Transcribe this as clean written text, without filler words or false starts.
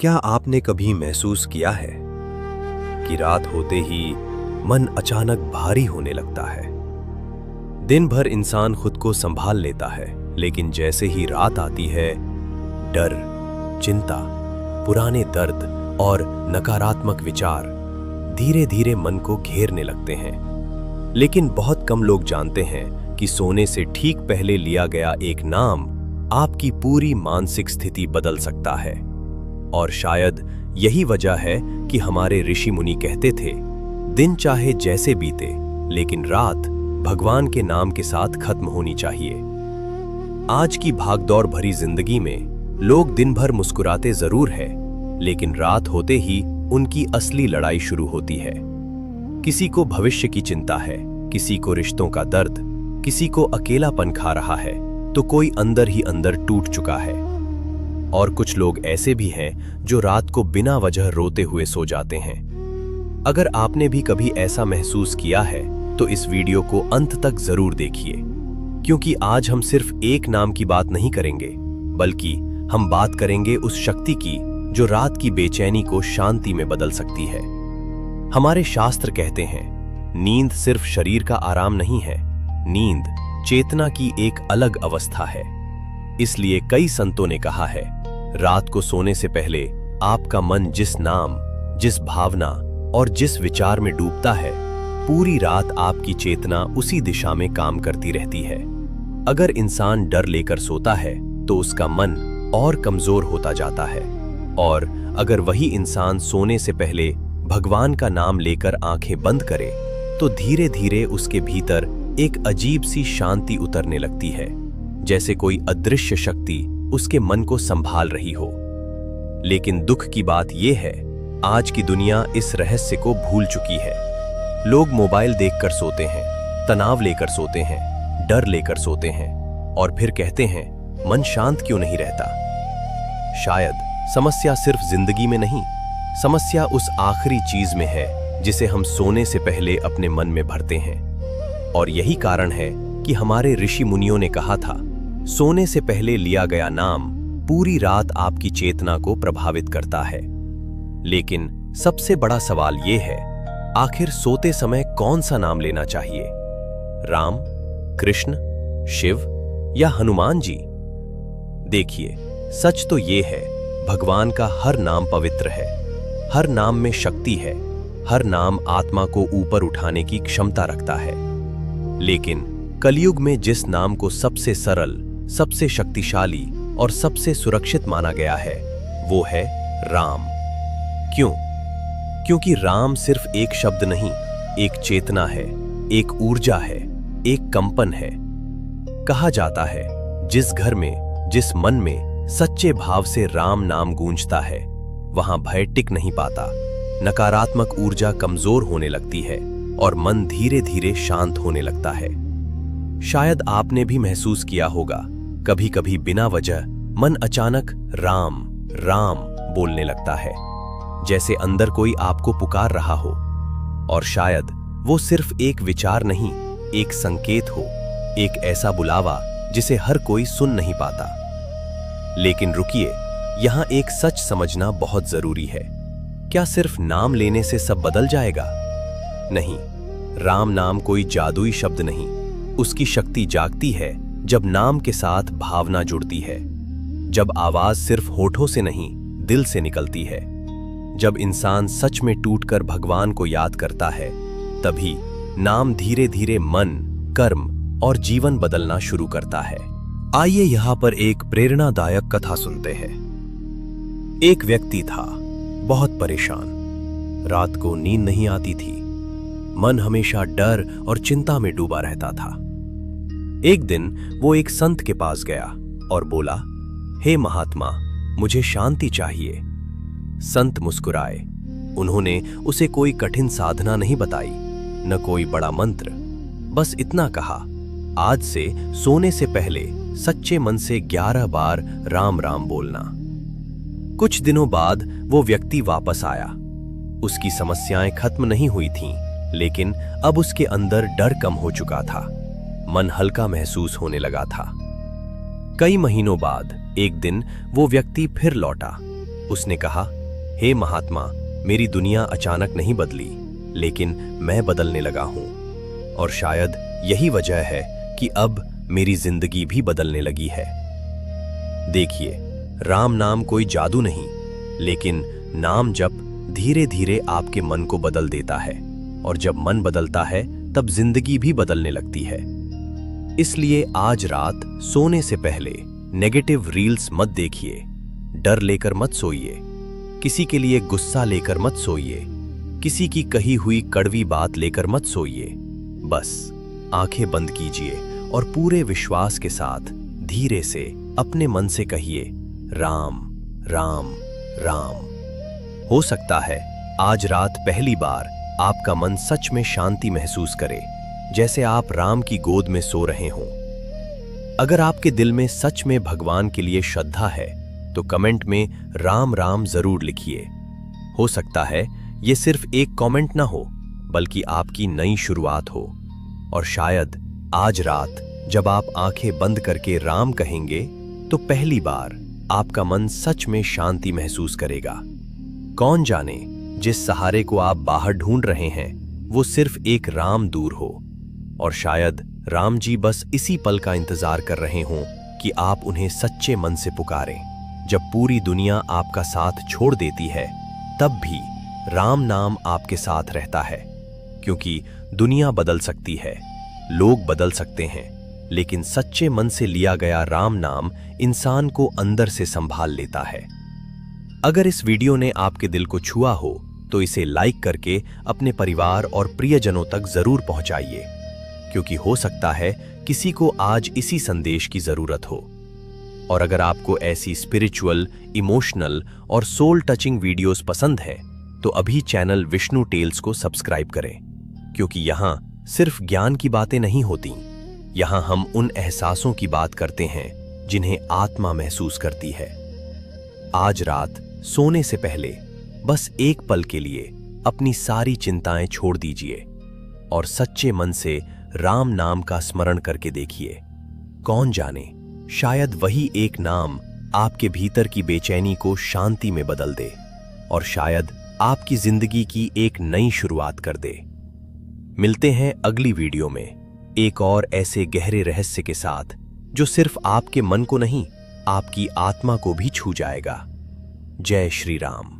क्या आपने कभी महसूस किया है कि रात होते ही मन अचानक भारी होने लगता है? दिन भर इंसान खुद को संभाल लेता है, लेकिन जैसे ही रात आती है, डर, चिंता, पुराने दर्द और नकारात्मक विचार धीरे धीरे मन को घेरने लगते हैं। लेकिन बहुत कम लोग जानते हैं कि सोने से ठीक पहले लिया गया एक नाम आपकी पूरी मानसिक स्थिति बदल सकता है। और शायद यही वजह है कि हमारे ऋषि मुनि कहते थे, दिन चाहे जैसे बीते, लेकिन रात भगवान के नाम के साथ खत्म होनी चाहिए। आज की भागदौड़ भरी जिंदगी में लोग दिन भर मुस्कुराते जरूर हैं, लेकिन रात होते ही उनकी असली लड़ाई शुरू होती है। किसी को भविष्य की चिंता है, किसी को रिश्तों का दर्द, किसी को अकेलापन खा रहा है, तो कोई अंदर ही अंदर टूट चुका है। और कुछ लोग ऐसे भी हैं जो रात को बिना वजह रोते हुए सो जाते हैं। अगर आपने भी कभी ऐसा महसूस किया है तो इस वीडियो को अंत तक जरूर देखिए, क्योंकि आज हम सिर्फ एक नाम की बात नहीं करेंगे, बल्कि हम बात करेंगे उस शक्ति की जो रात की बेचैनी को शांति में बदल सकती है। हमारे शास्त्र कहते हैं, नींद सिर्फ शरीर का आराम नहीं है, नींद चेतना की एक अलग अवस्था है। इसलिए कई संतों ने कहा है, रात को सोने से पहले आपका मन जिस नाम, जिस भावना और जिस विचार में डूबता है, पूरी रात आपकी चेतना उसी दिशा में काम करती रहती है। अगर इंसान डर लेकर सोता है तो उसका मन और कमजोर होता जाता है, और अगर वही इंसान सोने से पहले भगवान का नाम लेकर आंखें बंद करे तो धीरे धीरे उसके भीतर एक अजीब सी शांति उतरने लगती है, जैसे कोई अदृश्य शक्ति उसके मन को संभाल रही हो। लेकिन दुख की बात यह है, आज की दुनिया इस रहस्य को भूल चुकी है। लोग मोबाइल देखकर सोते हैं, तनाव लेकर सोते हैं, डर लेकर सोते हैं, और फिर कहते हैं, मन शांत क्यों नहीं रहता? शायद समस्या सिर्फ जिंदगी में नहीं, समस्या उस आखिरी चीज में है जिसे हम सोने से पहले अपने मन में भरते हैं। और यही कारण है कि हमारे ऋषि मुनियों ने कहा था, सोने से पहले लिया गया नाम पूरी रात आपकी चेतना को प्रभावित करता है। लेकिन सबसे बड़ा सवाल यह है, आखिर सोते समय कौन सा नाम लेना चाहिए? राम, कृष्ण, शिव या हनुमान जी? देखिए, सच तो यह है, भगवान का हर नाम पवित्र है, हर नाम में शक्ति है, हर नाम आत्मा को ऊपर उठाने की क्षमता रखता है। लेकिन कलयुग में जिस नाम को सबसे सरल, सबसे शक्तिशाली और सबसे सुरक्षित माना गया है, वो है राम। क्यों? क्योंकि राम सिर्फ एक शब्द नहीं, एक चेतना है, एक ऊर्जा है, एक कंपन है। कहा जाता है, जिस घर में, जिस मन में सच्चे भाव से राम नाम गूंजता है, वहां भय टिक नहीं पाता, नकारात्मक ऊर्जा कमजोर होने लगती है और मन धीरे धीरे शांत होने लगता है। शायद आपने भी महसूस किया होगा, कभी कभी बिना वजह मन अचानक राम राम बोलने लगता है, जैसे अंदर कोई आपको पुकार रहा हो। और शायद वो सिर्फ एक विचार नहीं, एक संकेत हो, एक ऐसा बुलावा जिसे हर कोई सुन नहीं पाता। लेकिन रुकिए, यहां एक सच समझना बहुत जरूरी है। क्या सिर्फ नाम लेने से सब बदल जाएगा? नहीं, राम नाम कोई जादुई शब्द नहीं। उसकी शक्ति जागती है जब नाम के साथ भावना जुड़ती है, जब आवाज सिर्फ होठों से नहीं, दिल से निकलती है। जब इंसान सच में टूटकर भगवान को याद करता है, तभी नाम धीरे धीरे मन, कर्म और जीवन बदलना शुरू करता है। आइए यहां पर एक प्रेरणादायक कथा सुनते हैं। एक व्यक्ति था, बहुत परेशान। रात को नींद नहीं आती थी, मन हमेशा डर और चिंता में डूबा रहता था। एक दिन वो एक संत के पास गया और बोला, हे महात्मा, मुझे शांति चाहिए। संत मुस्कुराए। उन्होंने उसे कोई कठिन साधना नहीं बताई, न कोई बड़ा मंत्र, बस इतना कहा, आज से सोने से पहले सच्चे मन से 11 बार राम राम बोलना। कुछ दिनों बाद वो व्यक्ति वापस आया। उसकी समस्याएं खत्म नहीं हुई थीं, लेकिन अब उसके अंदर डर कम हो चुका था, मन हल्का महसूस होने लगा था। कई महीनों बाद एक दिन वो व्यक्ति फिर लौटा। उसने कहा, हे महात्मा, मेरी दुनिया अचानक नहीं बदली, लेकिन मैं बदलने लगा हूं। और शायद यही वजह है कि अब मेरी जिंदगी भी बदलने लगी है। देखिए, राम नाम कोई जादू नहीं, लेकिन नाम जप धीरे धीरे आपके मन को बदल देता है, और जब मन बदलता है तब जिंदगी भी बदलने लगती है। इसलिए आज रात सोने से पहले नेगेटिव रील्स मत देखिए, डर लेकर मत सोइए, किसी के लिए गुस्सा लेकर मत सोइए, किसी की कही हुई कड़वी बात लेकर मत सोइए। बस आंखें बंद कीजिए और पूरे विश्वास के साथ धीरे से अपने मन से कहिए, राम राम राम। हो सकता है आज रात पहली बार आपका मन सच में शांति महसूस करे, जैसे आप राम की गोद में सो रहे हों। अगर आपके दिल में सच में भगवान के लिए श्रद्धा है तो कमेंट में राम राम जरूर लिखिए। हो सकता है ये सिर्फ एक कमेंट ना हो, बल्कि आपकी नई शुरुआत हो। और शायद आज रात जब आप आंखें बंद करके राम कहेंगे तो पहली बार आपका मन सच में शांति महसूस करेगा। कौन जाने, जिस सहारे को आप बाहर ढूंढ रहे हैं वो सिर्फ एक राम दूर हो, और शायद राम जी बस इसी पल का इंतजार कर रहे हों कि आप उन्हें सच्चे मन से पुकारें। जब पूरी दुनिया आपका साथ छोड़ देती है, तब भी राम नाम आपके साथ रहता है, क्योंकि दुनिया बदल सकती है, लोग बदल सकते हैं, लेकिन सच्चे मन से लिया गया राम नाम इंसान को अंदर से संभाल लेता है। अगर इस वीडियो ने आपके दिल को छुआ हो तो इसे लाइक करके अपने परिवार और प्रियजनों तक जरूर पहुंचाइए, क्योंकि हो सकता है किसी को आज इसी संदेश की जरूरत हो। और अगर आपको ऐसी स्पिरिचुअल, इमोशनल और सोल टचिंग वीडियोस पसंद है तो अभी चैनल विष्णु टेल्स को सब्सक्राइब करें, क्योंकि यहाँ सिर्फ ज्ञान की बातें नहीं होती, यहाँ हम उन एहसासों की बात करते हैं जिन्हें आत्मा महसूस करती है। आज रात सोने से पहले बस एक पल के लिए अपनी सारी चिंताएं छोड़ दीजिए और सच्चे मन से राम नाम का स्मरण करके देखिए। कौन जाने, शायद वही एक नाम आपके भीतर की बेचैनी को शांति में बदल दे, और शायद आपकी जिंदगी की एक नई शुरुआत कर दे। मिलते हैं अगली वीडियो में एक और ऐसे गहरे रहस्य के साथ जो सिर्फ आपके मन को नहीं, आपकी आत्मा को भी छू जाएगा। जय श्री राम।